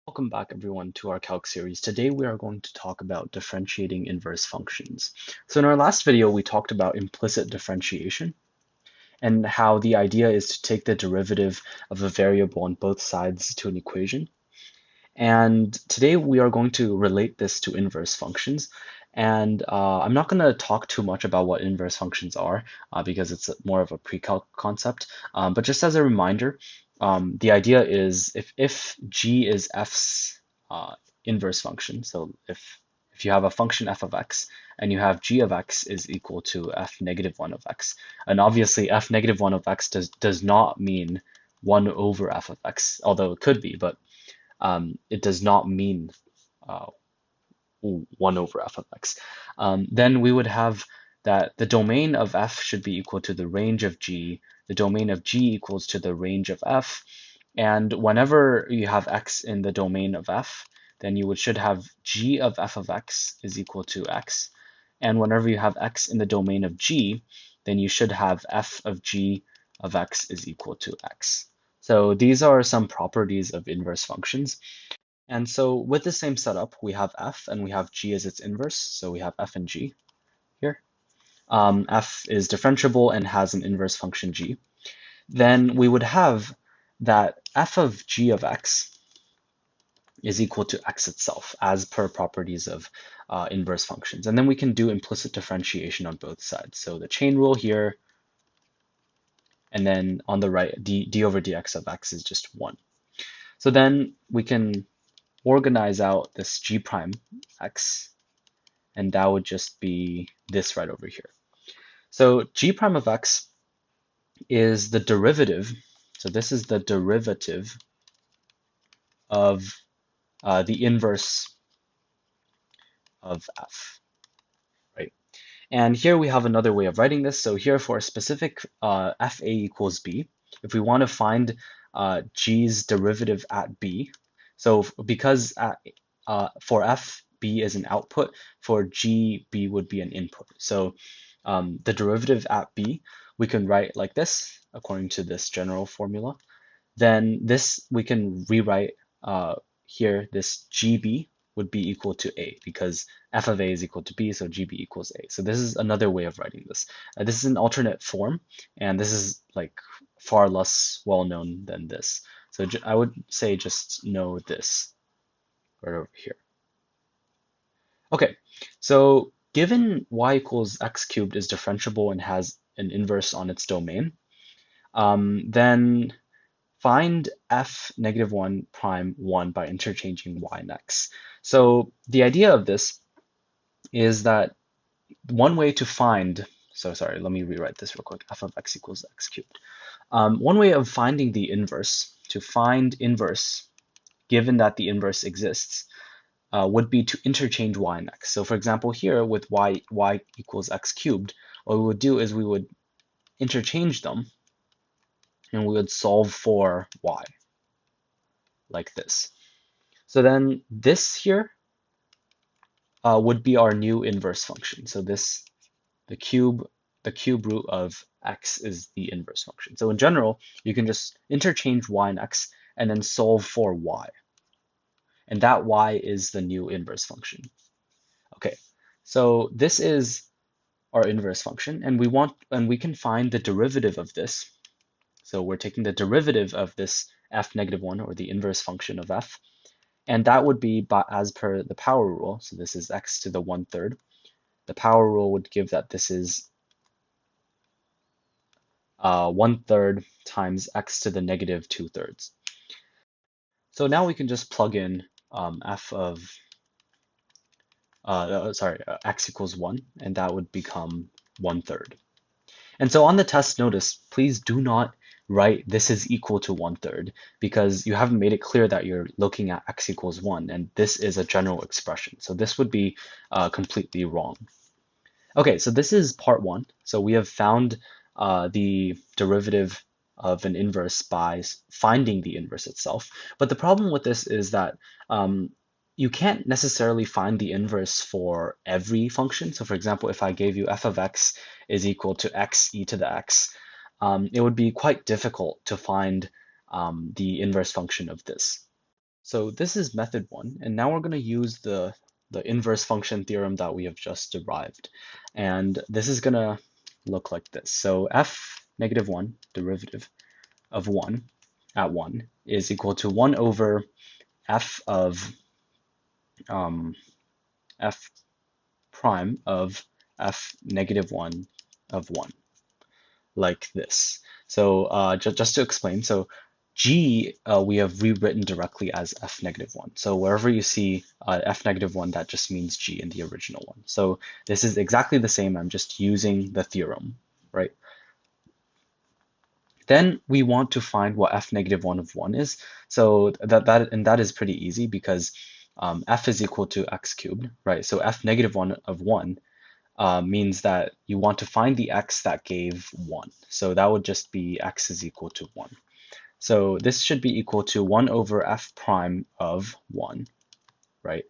Welcome back everyone to our calc series. Today we are going to talk about differentiating inverse functions. So in our last video we talked about implicit differentiation and how the idea is to take the derivative of a variable on both sides to an equation. And today we are going to relate this to inverse functions. And I'm not going to talk too much about what inverse functions are because it's more of a pre-calc concept. But just as a reminder, the idea is if g is f's inverse function, so if you have a function f of x and you have g of x is equal to f negative 1 of x, and obviously f negative 1 of x does not mean 1 over f of x, although it could be, but it does not mean uh, 1 over f of x. Then we would have that the domain of f should be equal to the range of g, the domain of g equals to the range of f, and whenever you have x in the domain of f, then you should have g of f of x is equal to x, and whenever you have x in the domain of g, then you should have f of g of x is equal to x. So these are some properties of inverse functions. And so with the same setup, we have f and we have g as its inverse. So we have f and g here. F is differentiable and has an inverse function g. Then we would have that f of g of x is equal to x itself as per properties of inverse functions. And then we can do implicit differentiation on both sides. So the chain rule here, and then on the right, d over dx of x is just 1. So then we can organize out this g prime x, and that would just be this right over here. So g prime of x is the derivative. So this is the derivative of the inverse of f, right? And here we have another way of writing this. So here for a specific fa equals b, if we want to find g's derivative at b, so because for f, b is an output, for g, b would be an input. So the derivative at b, we can write like this, according to this general formula. Then this, we can rewrite here, this gb would be equal to a, because f of a is equal to b, so gb equals a. So this is another way of writing this. This is an alternate form, and this is like far less well known than this. So I would say just know this right over here. Okay, so given y equals x cubed is differentiable and has an inverse on its domain, then find f negative 1 prime 1 by interchanging y and x. So the idea of this is that one way to find, so sorry, let me rewrite this real quick, f of x equals x cubed. One way of finding the inverse, to find inverse, given that the inverse exists, would be to interchange y and x. So for example, here with y equals x cubed, what we would do is we would interchange them and we would solve for y like this. So then this here would be our new inverse function. So this, the cube root of x is the inverse function. So in general, you can just interchange y and x and then solve for y. And that y is the new inverse function. Okay, so this is our inverse function, and we can find the derivative of this. So we're taking the derivative of this f negative 1, or the inverse function of f, and that would be as per the power rule. So this is x to the 1/3. The power rule would give that this is 1/3 times x to the negative 2/3. So now we can just plug in f of x equals 1, and that would become 1/3. And so on the test, notice, please do not write this is equal to 1/3, because you haven't made it clear that you're looking at x equals 1, and this is a general expression. So this would be completely wrong. Okay, so this is part 1. So we have found the derivative of an inverse by finding the inverse itself. But the problem with this is that you can't necessarily find the inverse for every function. So for example, if I gave you f of x is equal to x e to the x, it would be quite difficult to find the inverse function of this. So this is method one, and now we're going to use the inverse function theorem that we have just derived. And this is going to look like this. So f negative 1 derivative of 1 at 1 is equal to 1 over f of f prime of f negative 1 of 1, like this. So just to explain, so g we have rewritten directly as f negative 1. So wherever you see f negative 1, that just means g in the original one. So this is exactly the same. I'm just using the theorem, right? Then we want to find what f negative 1 of 1 is. So that is pretty easy because f is equal to x cubed, right? So f negative 1 of 1 means that you want to find the x that gave 1. So that would just be x is equal to 1. So this should be equal to 1 over f prime of 1, right?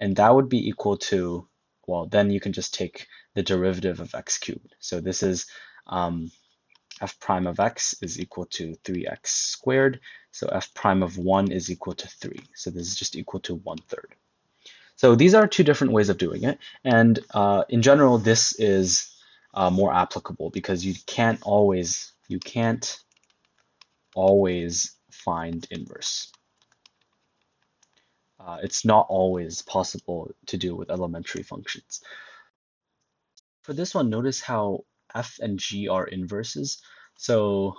And that would be equal to, well, then you can just take the derivative of x cubed. So this is f prime of x is equal to 3x squared. So f prime of 1 is equal to 3. So this is just equal to 1/3. So these are two different ways of doing it. And in general, this is more applicable because you can't always find inverse. It's not always possible to do with elementary functions. For this one, notice how f and g are inverses. So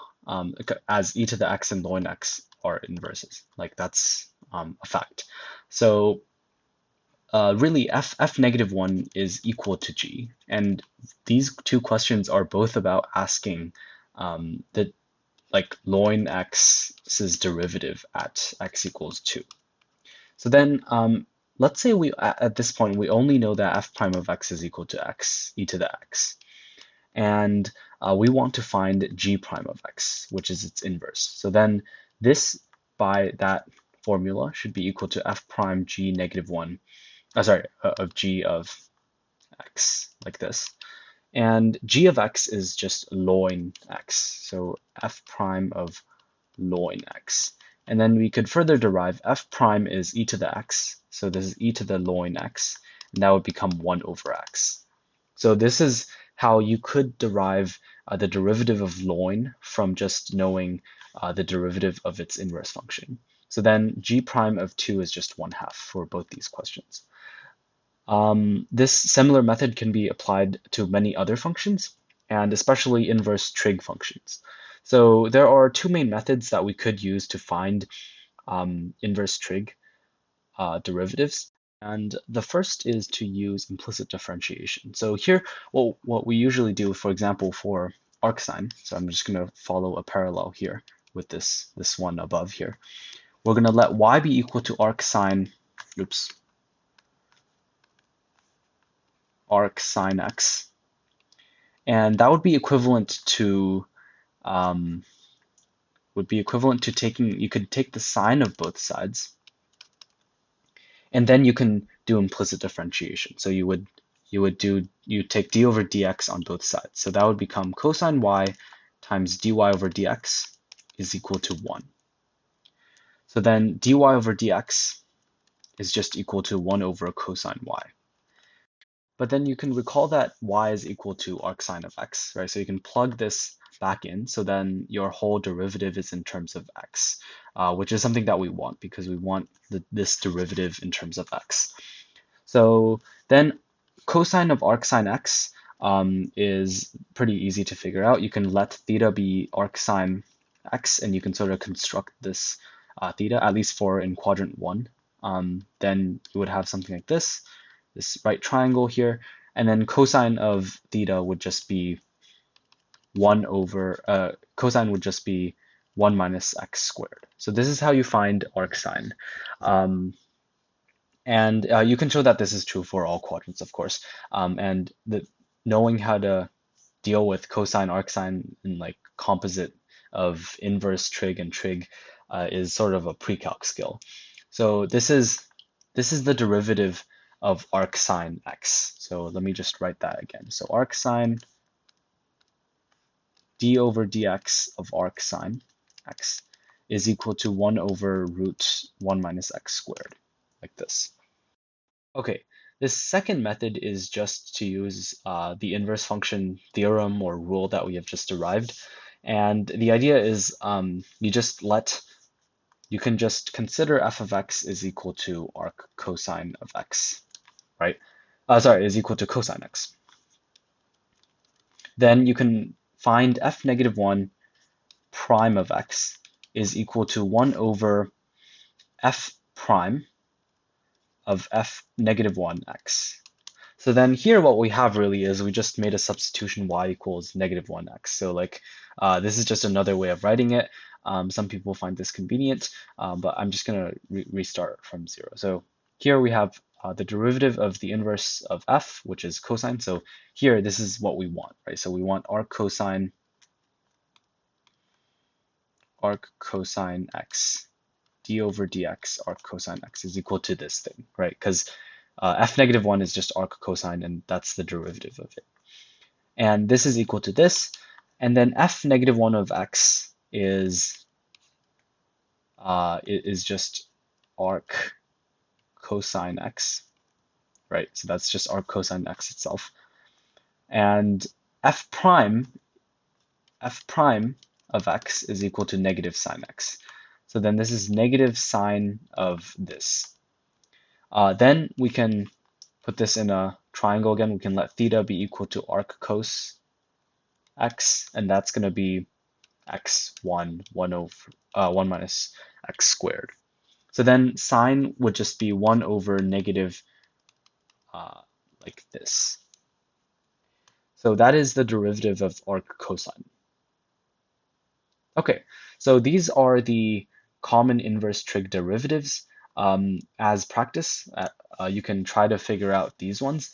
as e to the x and ln x are inverses, like that's a fact. So really f negative 1 is equal to g. And these two questions are both about asking the like ln x's derivative at x equals 2. So then let's say we at this point we only know that f prime of x is equal to x, e to the x. And we want to find g prime of x, which is its inverse. So then this, by that formula, should be equal to f prime g negative 1, of g of x, like this. And g of x is just ln x, so f prime of ln x. And then we could further derive f prime is e to the x, so this is e to the ln x, and that would become 1 over x. So this is how you could derive the derivative of ln from just knowing the derivative of its inverse function. So then g prime of 2 is just 1/2 for both these questions. This similar method can be applied to many other functions, and especially inverse trig functions. So there are two main methods that we could use to find inverse trig derivatives. And the first is to use implicit differentiation. So here, what we usually do, for example, for arcsine, so I'm just going to follow a parallel here with this one above here. We're going to let y be equal to arcsine, arcsine x, and that would be equivalent to taking, you could take the sine of both sides, and then you can do implicit differentiation. So you take d over dx on both sides. So that would become cosine y times dy over dx is equal to 1. So then dy over dx is just equal to 1 over cosine y. But then you can recall that y is equal to arcsine of x, right? So you can plug this back in, so then your whole derivative is in terms of x, which is something that we want because we want this derivative in terms of x. So then cosine of arcsine x is pretty easy to figure out. You can let theta be arcsine x, and you can sort of construct this theta, at least for in quadrant 1. Then you would have something like this right triangle here, and then cosine of theta would just be 1 over, cosine would just be 1 minus x squared. So this is how you find arcsine. And you can show that this is true for all quadrants, of course. And knowing how to deal with cosine, arcsine, and like composite of inverse trig and trig is sort of a pre-calc skill. So this is the derivative of arcsine x. So let me just write that again. So arcsine d over dx of arcsine x is equal to 1 over root 1 minus x squared, like this. Okay, this second method is just to use the inverse function theorem or rule that we have just derived. And the idea is you can just consider f of x is equal to arc cosine of x, right? Sorry, is equal to cosine x. Then you can find f negative 1 prime of x is equal to 1 over f prime of f negative 1 x. So then here what we have really is we just made a substitution y equals negative 1x. So like this is just another way of writing it. Some people find this convenient, but I'm just going to restart from 0. So here we have the derivative of the inverse of f, which is cosine. So here this is what we want, right? So we want arc cosine x d over dx arc cosine x is equal to this thing, right? Because f negative 1 is just arc cosine, and that's the derivative of it. And this is equal to this. And then f negative 1 of x is just arc cosine x, right? So that's just arc cosine x itself. And f prime of x is equal to negative sine x. So then this is negative sine of this. Then we can put this in a triangle again. We can let theta be equal to arc cos x, and that's going to be x1, 1 minus x squared. So then sine would just be 1 over negative like this. So that is the derivative of arc cosine. Okay, so these are the common inverse trig derivatives. As practice, you can try to figure out these ones.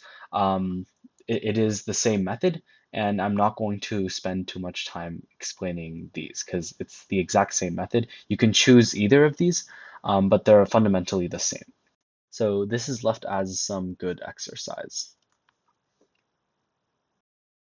It is the same method, and I'm not going to spend too much time explaining these because it's the exact same method. You can choose either of these, but they're fundamentally the same. So this is left as some good exercise.